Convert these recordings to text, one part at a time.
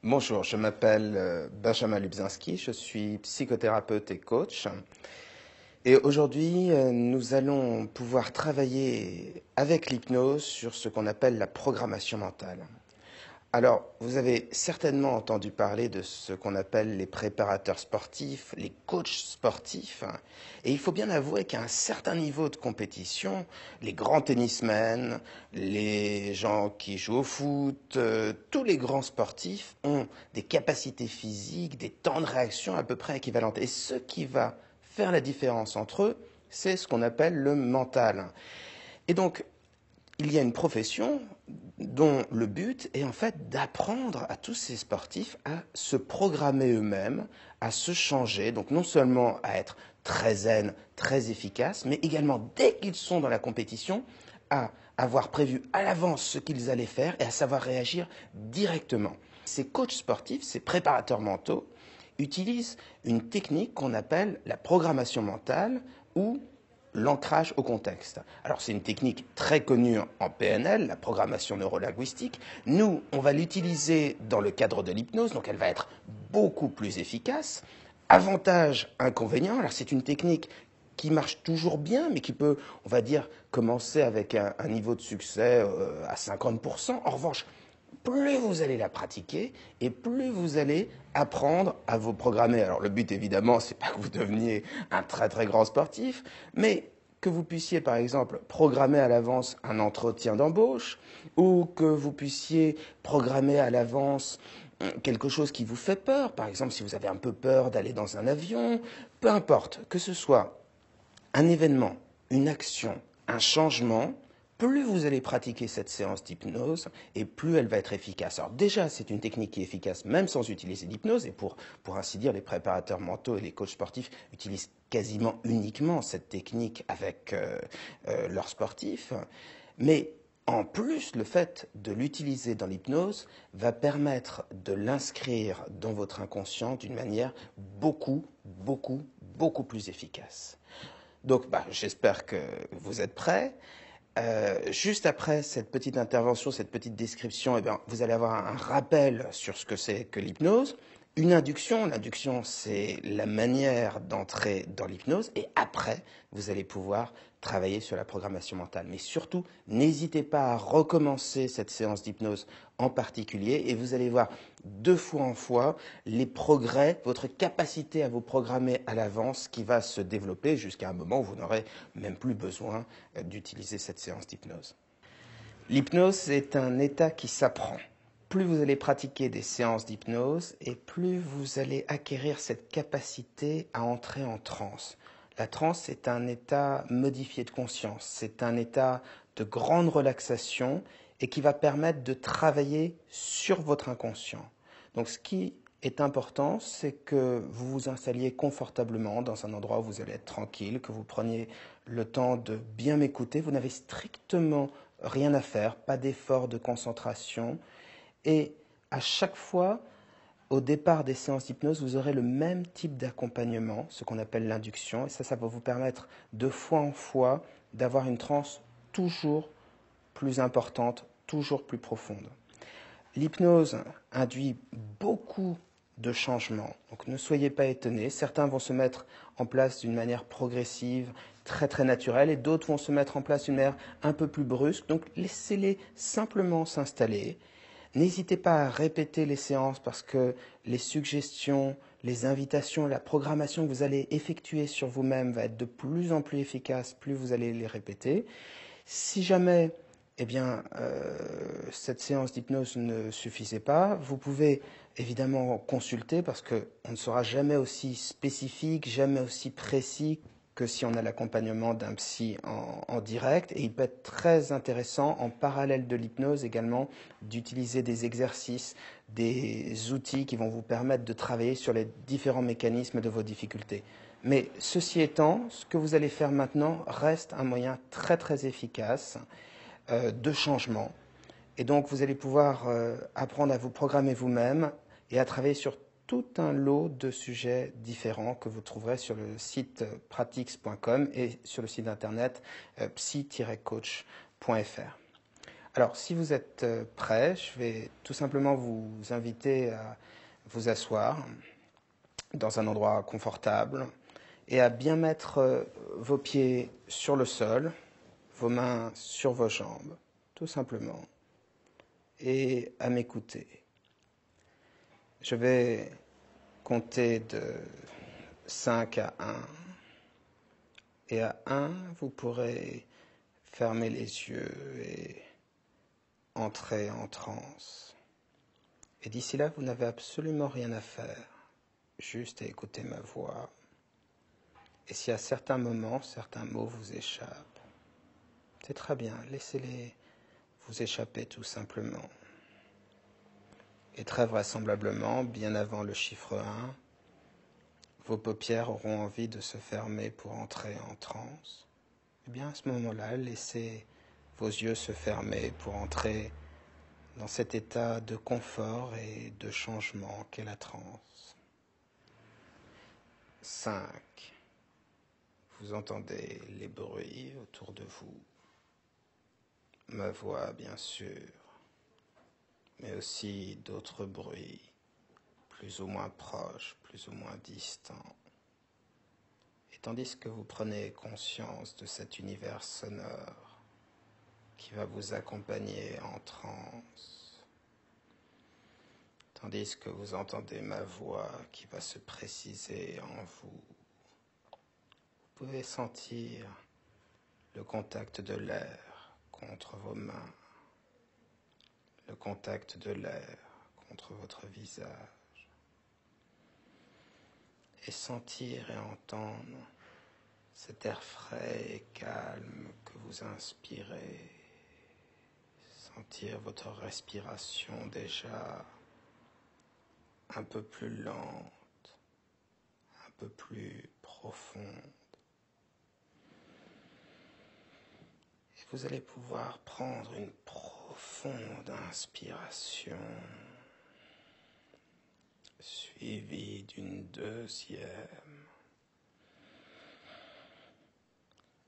Bonjour, je m'appelle Benjamin Lubzinski, je suis psychothérapeute et coach. Et aujourd'hui, nous allons pouvoir travailler avec l'hypnose sur ce qu'on appelle la programmation mentale. Alors, vous avez certainement entendu parler de ce qu'on appelle les préparateurs sportifs, les coachs sportifs. Et il faut bien avouer qu'à un certain niveau de compétition, les grands tennismen, les gens qui jouent au foot, tous les grands sportifs ont des capacités physiques, des temps de réaction à peu près équivalentes. Et ce qui va faire la différence entre eux, c'est ce qu'on appelle le mental. Et donc, il y a une profession dont le but est en fait d'apprendre à tous ces sportifs à se programmer eux-mêmes, à se changer, donc non seulement à être très zen, très efficaces, mais également dès qu'ils sont dans la compétition, à avoir prévu à l'avance ce qu'ils allaient faire et à savoir réagir directement. Ces coachs sportifs, ces préparateurs mentaux, utilisent une technique qu'on appelle la programmation mentale ou l'ancrage au contexte. Alors c'est une technique très connue en PNL, la programmation neurolinguistique. Nous, on va l'utiliser dans le cadre de l'hypnose, donc elle va être beaucoup plus efficace. Avantage, inconvénient, alors c'est une technique qui marche toujours bien, mais qui peut, on va dire, commencer avec un niveau de succès à 50%. En revanche, plus vous allez la pratiquer et plus vous allez apprendre à vous programmer. Alors le but évidemment, c'est pas que vous deveniez un très très grand sportif, mais que vous puissiez par exemple programmer à l'avance un entretien d'embauche ou que vous puissiez programmer à l'avance quelque chose qui vous fait peur, par exemple si vous avez un peu peur d'aller dans un avion, peu importe, que ce soit un événement, une action, un changement, plus vous allez pratiquer cette séance d'hypnose et plus elle va être efficace. Alors déjà, c'est une technique qui est efficace même sans utiliser l'hypnose et pour ainsi dire, les préparateurs mentaux et les coachs sportifs utilisent quasiment uniquement cette technique avec leurs sportifs. Mais en plus, le fait de l'utiliser dans l'hypnose va permettre de l'inscrire dans votre inconscient d'une manière beaucoup plus efficace. Donc, j'espère que vous êtes prêts. Juste après cette petite intervention, cette petite description, vous allez avoir un rappel sur ce que c'est que l'hypnose. Une induction, l'induction c'est la manière d'entrer dans l'hypnose et après vous allez pouvoir travailler sur la programmation mentale. Mais surtout, n'hésitez pas à recommencer cette séance d'hypnose en particulier et vous allez voir de fois en fois les progrès, votre capacité à vous programmer à l'avance qui va se développer jusqu'à un moment où vous n'aurez même plus besoin d'utiliser cette séance d'hypnose. L'hypnose est un état qui s'apprend. Plus vous allez pratiquer des séances d'hypnose et plus vous allez acquérir cette capacité à entrer en transe. La transe est un état modifié de conscience, c'est un état de grande relaxation et qui va permettre de travailler sur votre inconscient. Donc ce qui est important, c'est que vous vous installiez confortablement dans un endroit où vous allez être tranquille, que vous preniez le temps de bien m'écouter. Vous n'avez strictement rien à faire, pas d'effort de concentration. Et à chaque fois, au départ des séances d'hypnose, vous aurez le même type d'accompagnement, ce qu'on appelle l'induction. Et ça va vous permettre de fois en fois d'avoir une transe toujours plus importante, toujours plus profonde. L'hypnose induit beaucoup de changements. Donc ne soyez pas étonnés. Certains vont se mettre en place d'une manière progressive, très très naturelle, et d'autres vont se mettre en place d'une manière un peu plus brusque. Donc laissez-les simplement s'installer. N'hésitez pas à répéter les séances parce que les suggestions, les invitations, la programmation que vous allez effectuer sur vous-même va être de plus en plus efficace plus vous allez les répéter. Si jamais cette séance d'hypnose ne suffisait pas, vous pouvez évidemment consulter parce qu'on ne sera jamais aussi spécifique, jamais aussi précis que si on a l'accompagnement d'un psy en direct. Et il peut être très intéressant, en parallèle de l'hypnose également, d'utiliser des exercices, des outils qui vont vous permettre de travailler sur les différents mécanismes de vos difficultés. Mais ceci étant, ce que vous allez faire maintenant reste un moyen très très efficace de changement. Et donc vous allez pouvoir apprendre à vous programmer vous-même et à travailler sur tout un lot de sujets différents que vous trouverez sur le site pratix.com et sur le site internet psy-coach.fr. Alors, si vous êtes prêt, je vais tout simplement vous inviter à vous asseoir dans un endroit confortable et à bien mettre vos pieds sur le sol, vos mains sur vos jambes, tout simplement, et à m'écouter. Je vais compter de 5 à 1. Et à 1, vous pourrez fermer les yeux et entrer en transe. Et d'ici là, vous n'avez absolument rien à faire, juste à écouter ma voix. Et si à certains moments, certains mots vous échappent, c'est très bien, laissez-les vous échapper tout simplement. Et très vraisemblablement, bien avant le chiffre 1, vos paupières auront envie de se fermer pour entrer en transe. Eh bien, à ce moment-là, laissez vos yeux se fermer pour entrer dans cet état de confort et de changement qu'est la transe. 5. Vous entendez les bruits autour de vous. Ma voix, bien sûr, mais aussi d'autres bruits, plus ou moins proches, plus ou moins distants. Et tandis que vous prenez conscience de cet univers sonore qui va vous accompagner en transe, tandis que vous entendez ma voix qui va se préciser en vous, vous pouvez sentir le contact de l'air contre vos mains, le contact de l'air contre votre visage, et sentir et entendre cet air frais et calme que vous inspirez, sentir votre respiration déjà un peu plus lente, un peu plus profonde. Et vous allez pouvoir prendre une profonde inspiration, suivie d'une deuxième,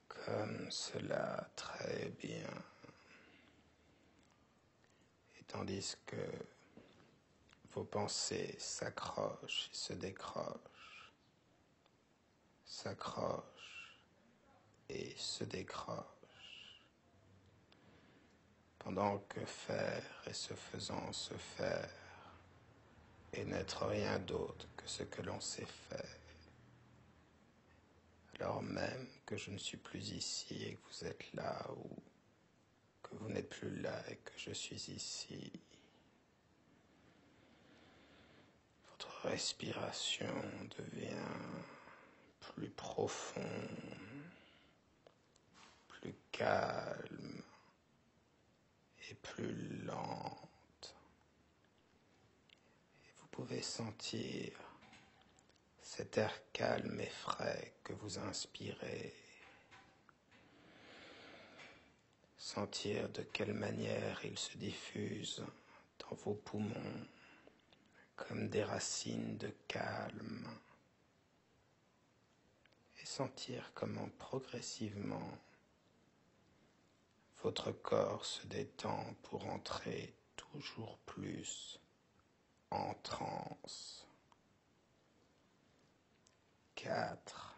comme cela, très bien. Et tandis que vos pensées s'accrochent et se décrochent, s'accrochent et se décrochent, pendant que faire et ce faisant se faire, et n'être rien d'autre que ce que l'on sait faire, alors même que je ne suis plus ici et que vous êtes là, ou que vous n'êtes plus là et que je suis ici, votre respiration devient plus profonde, plus calme et plus lente. Et vous pouvez sentir cet air calme et frais que vous inspirez. Sentir de quelle manière il se diffuse dans vos poumons comme des racines de calme. Et sentir comment progressivement votre corps se détend pour entrer toujours plus en transe. 4.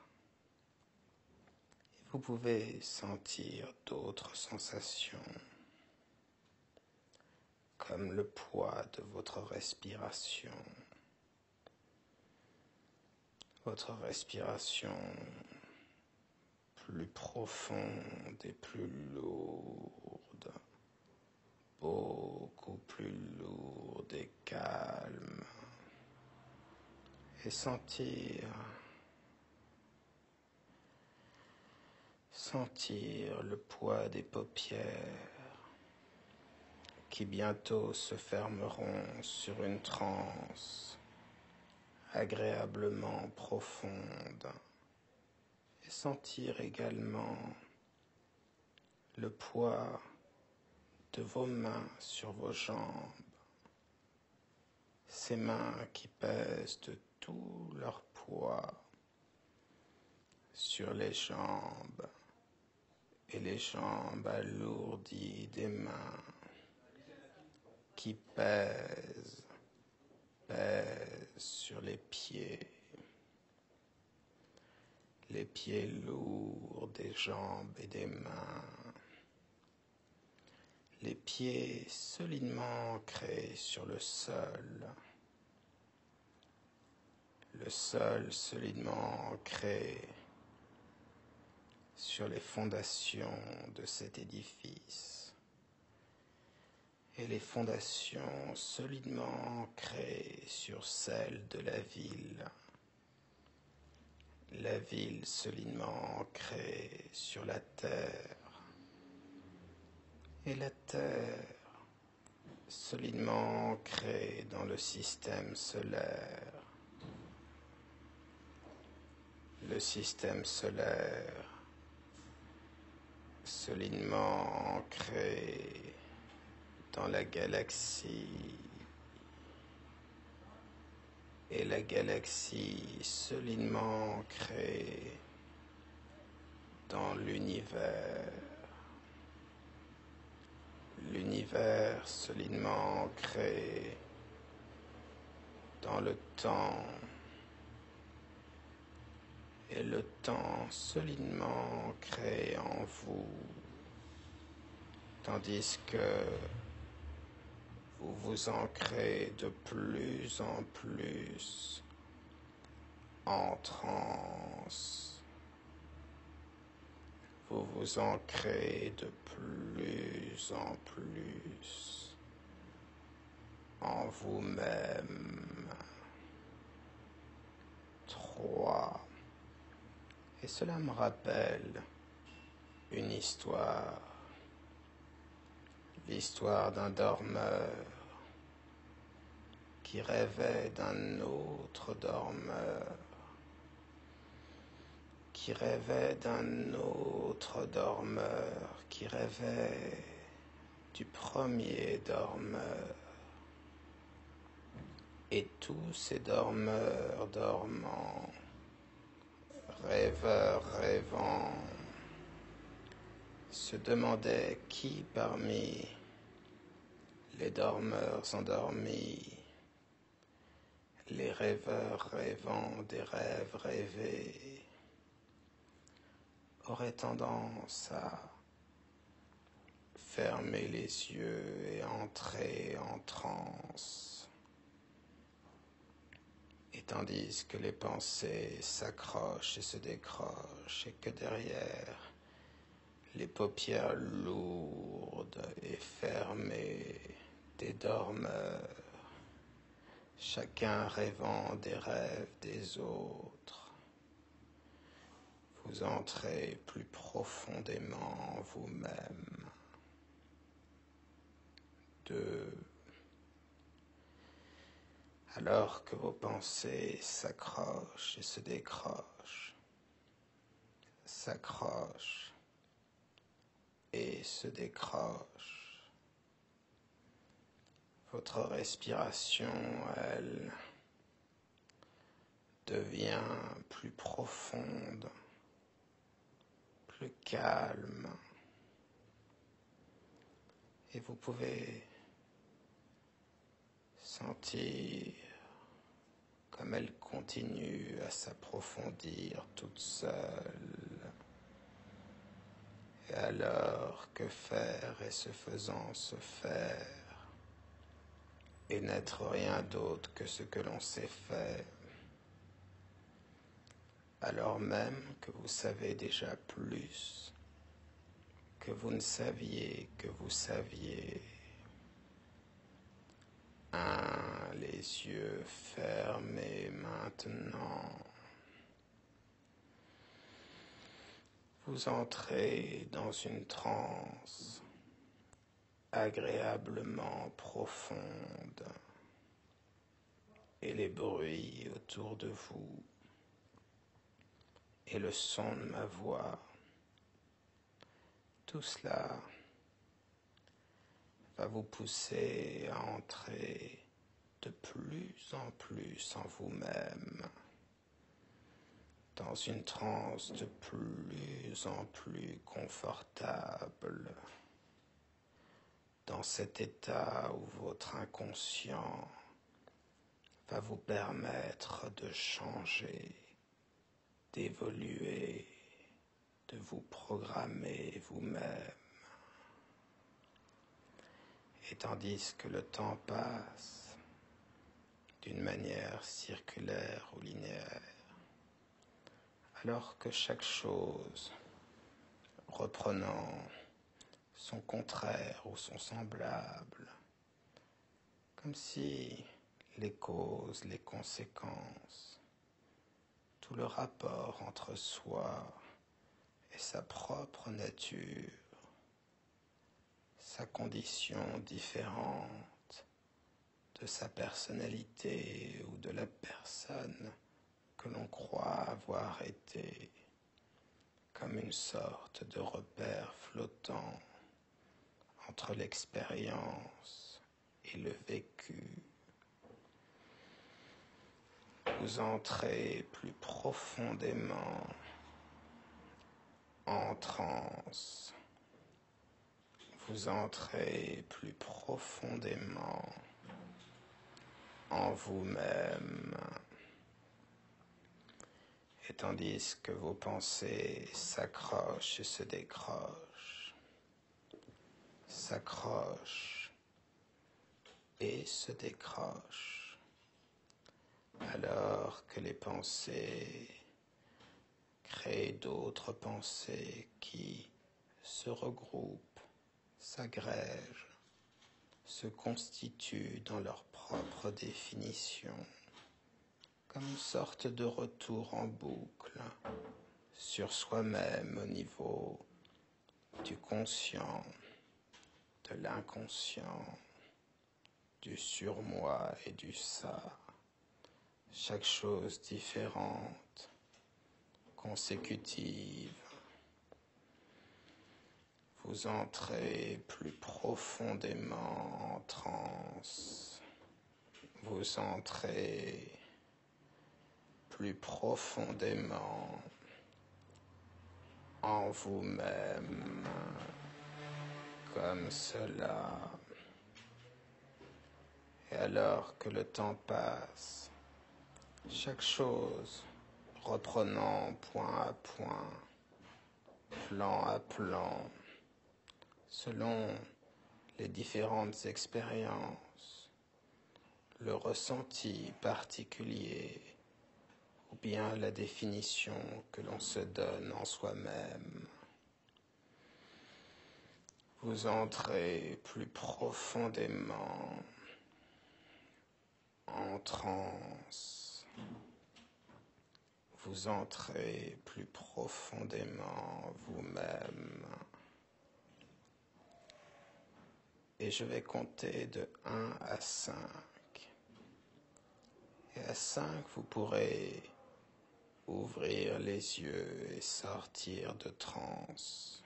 Et vous pouvez sentir d'autres sensations, comme le poids de votre respiration. Votre respiration plus profonde et plus lourde, beaucoup plus lourde et calme. Et sentir le poids des paupières qui bientôt se fermeront sur une transe agréablement profonde. Et sentir également le poids de vos mains sur vos jambes, ces mains qui pèsent de tout leur poids sur les jambes et les jambes alourdies des mains. qui pèse sur les pieds lourds des jambes et des mains, les pieds solidement ancrés sur le sol solidement ancré sur les fondations de cet édifice et les fondations solidement ancrées sur celles de la ville solidement ancrée sur la terre et la terre solidement ancrée dans le système solaire. Le système solaire solidement ancré dans la galaxie et la galaxie solidement ancrée dans l'univers solidement ancré dans le temps et le temps solidement ancré en vous, tandis que vous vous ancrez de plus en plus en transe. Vous vous ancrez de plus en plus en vous-même. 3. Et cela me rappelle une histoire, l'histoire d'un dormeur qui rêvait d'un autre dormeur, qui rêvait d'un autre dormeur, qui rêvait du premier dormeur. Et tous ces dormeurs dormants, rêveurs rêvant, se demandaient qui parmi les dormeurs endormis, les rêveurs rêvant des rêves rêvés, aurait tendance à fermer les yeux et entrer en transe. Et tandis que les pensées s'accrochent et se décrochent et que derrière les paupières lourdes et fermées des dormeurs, chacun rêvant des rêves des autres, vous entrez plus profondément en vous-même. 2. Alors que vos pensées s'accrochent et se décrochent, s'accrochent et se décrochent, votre respiration, elle, devient plus profonde, plus calme, et vous pouvez sentir comme elle continue à s'approfondir toute seule. Et alors, que faire et ce faisant se faire, et n'être rien d'autre que ce que l'on sait faire, alors même que vous savez déjà plus que vous ne saviez que vous saviez. 1. Les yeux fermés maintenant. Vous entrez dans une transe agréablement profonde et les bruits autour de vous et le son de ma voix, tout cela va vous pousser à entrer de plus en plus en vous-même, dans une transe de plus en plus confortable, dans cet état où votre inconscient va vous permettre de changer, d'évoluer, de vous programmer vous-même. Et tandis que le temps passe d'une manière circulaire ou linéaire, alors que chaque chose, reprenant son contraire ou son semblable, comme si les causes, les conséquences, tout le rapport entre soi et sa propre nature, sa condition différente de sa personnalité ou de la personne que l'on croit avoir été, comme une sorte de repère flottant entre l'expérience et le vécu. Vous entrez plus profondément en transe. Vous entrez plus profondément en vous-même. Et tandis que vos pensées s'accrochent et se décrochent, s'accrochent et se décrochent, alors que les pensées créent d'autres pensées qui se regroupent, s'agrègent, se constituent dans leur propre définition, comme une sorte de retour en boucle sur soi-même au niveau du conscient, de l'inconscient, du surmoi et du ça, chaque chose différente, consécutive. Vous entrez plus profondément en transe. Vous entrez plus profondément en vous-même, comme cela. Et alors que le temps passe, chaque chose reprenant point à point, plan à plan, selon les différentes expériences, le ressenti particulier ou bien la définition que l'on se donne en soi-même. Vous entrez plus profondément en transe. Vous entrez plus profondément vous-même. Et je vais compter de 1 à 5. Et à 5, vous pourrez ouvrir les yeux et sortir de transe.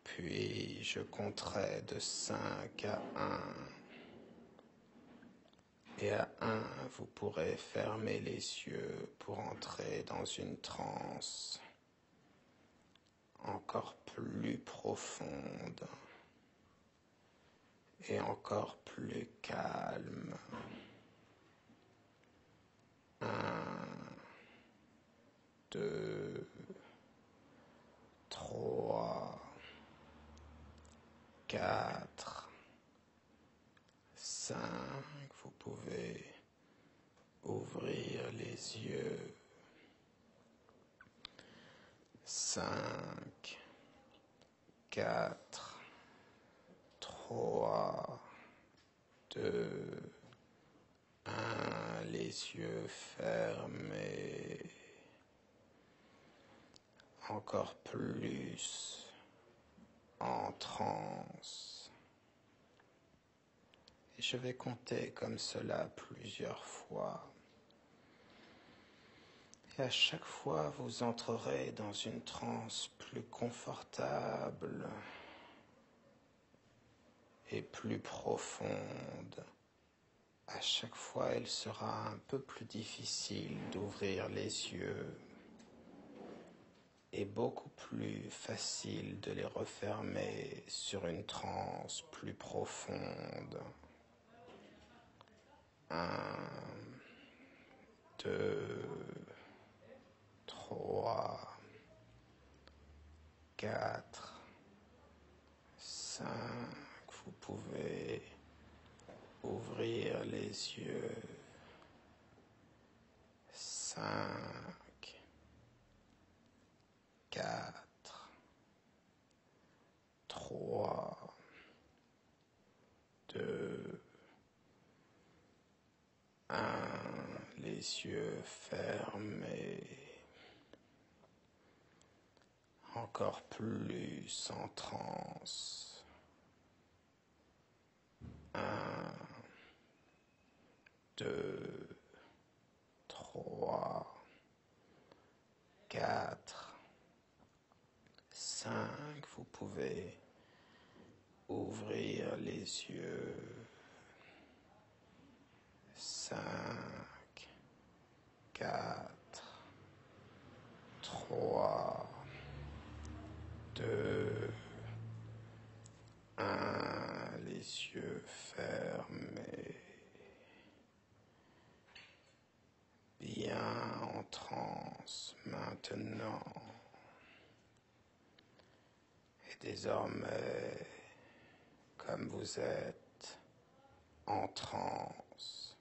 Puis je compterai de 5 à 1. Et à 1, vous pourrez fermer les yeux pour entrer dans une transe encore plus profonde et encore plus calme. 1, 2, 3, 4, 5. Vous pouvez ouvrir les yeux. 5, 4, 3, 2, 1. Les yeux fermés. Encore plus en transe. Et je vais compter comme cela plusieurs fois. Et à chaque fois, vous entrerez dans une transe plus confortable et plus profonde. À chaque fois, il sera un peu plus difficile d'ouvrir les yeux. est beaucoup plus facile de les refermer sur une transe plus profonde. 1, 2, 3, 4, 5. Vous pouvez ouvrir les yeux. 5, 4, 3, 2, 1. Les yeux fermés. Encore plus en transe. 1, 2, 3, 4, 5. Vous pouvez ouvrir les yeux. 5, 4, 3, 2, 1. Les yeux fermés. Bien en transe maintenant. Et désormais, comme vous êtes en transe,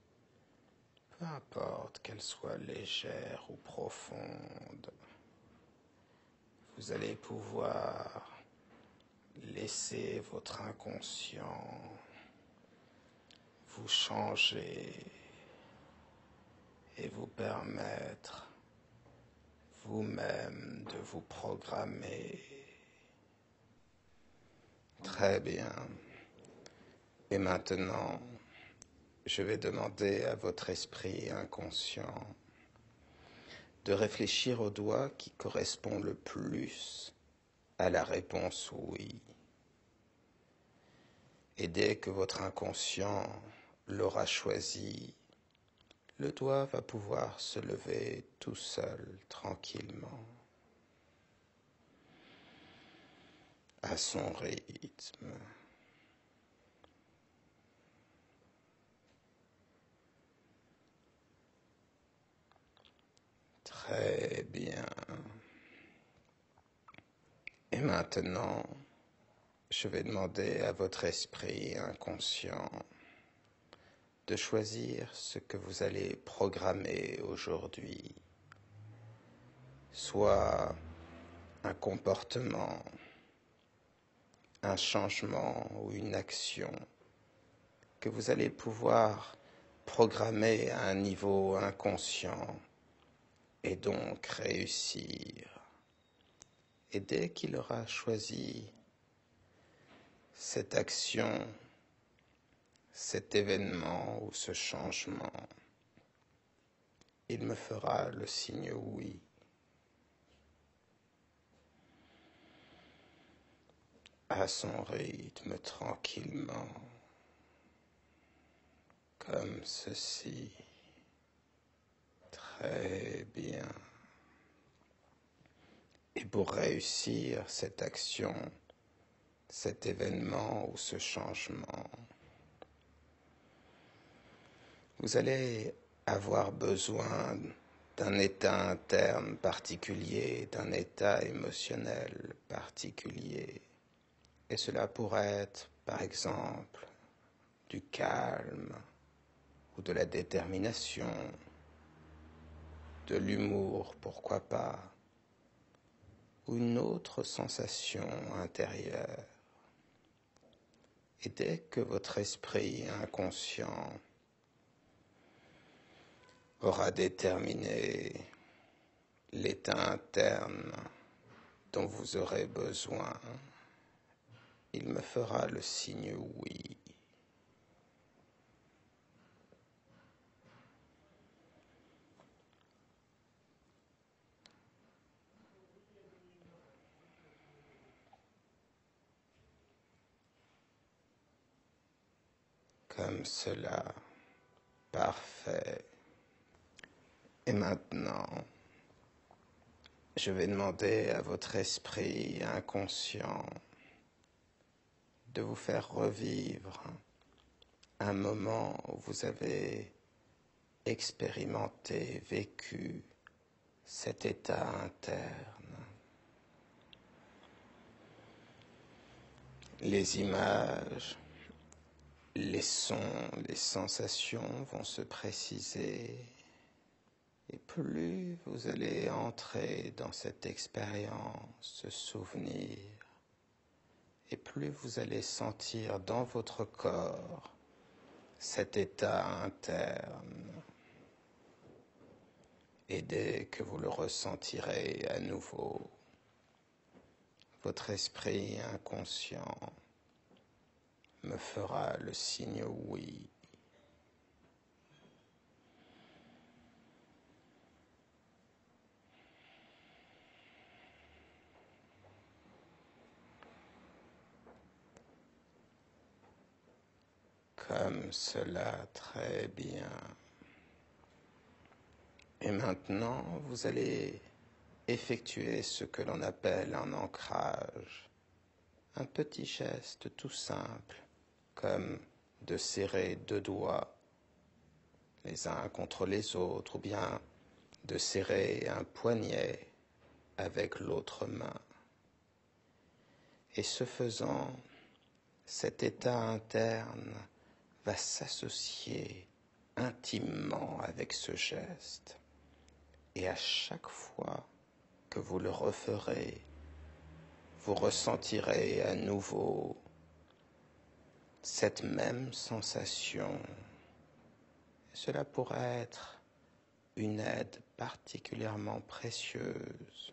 peu importe qu'elle soit légère ou profonde, vous allez pouvoir laisser votre inconscient vous changer et vous permettre vous-même de vous programmer. Très bien. Et maintenant, je vais demander à votre esprit inconscient de réfléchir au doigt qui correspond le plus à la réponse oui. Et dès que votre inconscient l'aura choisi, le doigt va pouvoir se lever tout seul, tranquillement, à son rythme. Très bien. Et maintenant, je vais demander à votre esprit inconscient de choisir ce que vous allez programmer aujourd'hui, soit un comportement, un changement ou une action que vous allez pouvoir programmer à un niveau inconscient et donc réussir. Et dès qu'il aura choisi cette action, cet événement ou ce changement, il me fera le signe oui. À son rythme, tranquillement, comme ceci. Très bien. Et pour réussir cette action, cet événement ou ce changement, vous allez avoir besoin d'un état interne particulier, d'un état émotionnel particulier. Et cela pourrait être, par exemple, du calme ou de la détermination, de l'humour, pourquoi pas, ou une autre sensation intérieure. Et dès que votre esprit inconscient aura déterminé l'état interne dont vous aurez besoin, il me fera le signe oui. Comme cela, parfait. Et maintenant, Je vais demander à votre esprit inconscient de vous faire revivre un moment où vous avez expérimenté, vécu cet état interne. Les images, les sons, les sensations vont se préciser. Et plus vous allez entrer dans cette expérience, ce souvenir, et plus vous allez sentir dans votre corps cet état interne. Et dès que vous le ressentirez à nouveau, votre esprit inconscient me fera le signe oui. Comme cela, très bien. Et maintenant, vous allez effectuer ce que l'on appelle un ancrage. Un petit geste tout simple, comme de serrer deux doigts les uns contre les autres, ou bien de serrer un poignet avec l'autre main. Et ce faisant, cet état interne va s'associer intimement avec ce geste. Et à chaque fois que vous le referez, vous ressentirez à nouveau cette même sensation. Cela pourrait être une aide particulièrement précieuse.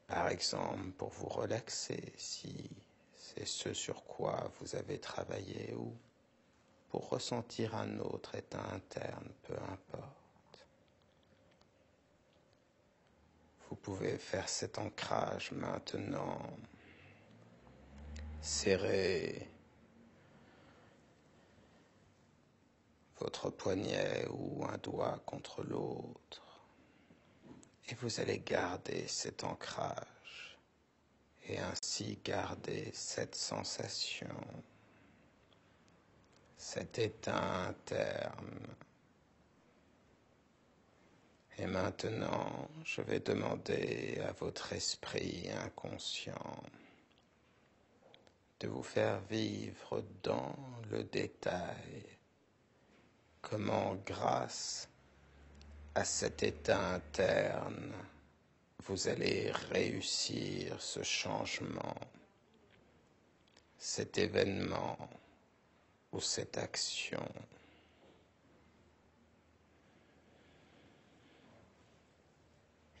Par exemple, pour vous relaxer, si c'est ce sur quoi vous avez travaillé, ou pour ressentir un autre état interne, peu importe. Vous pouvez faire cet ancrage maintenant. Serrez votre poignet ou un doigt contre l'autre. Et vous allez garder cet ancrage et ainsi garder cette sensation, cet état interne. Et maintenant, je vais demander à votre esprit inconscient de vous faire vivre dans le détail comment, grâce à cet état interne, vous allez réussir ce changement, cet événement ou cette action.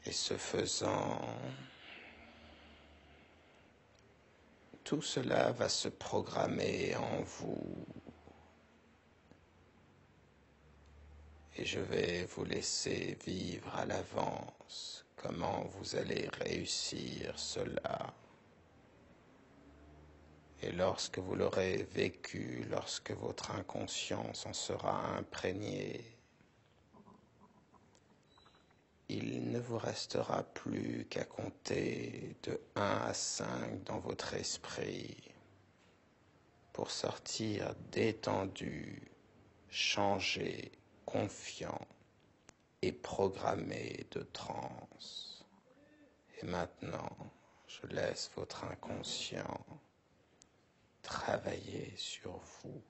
Et ce faisant, tout cela va se programmer en vous. Et je vais vous laisser vivre à l'avance comment vous allez réussir cela. Et lorsque vous l'aurez vécu, lorsque votre inconscience en sera imprégnée, il ne vous restera plus qu'à compter de 1 à 5 dans votre esprit pour sortir détendu, changé, confiant et programmé de transe. Et maintenant, je laisse votre inconscient travailler sur vous.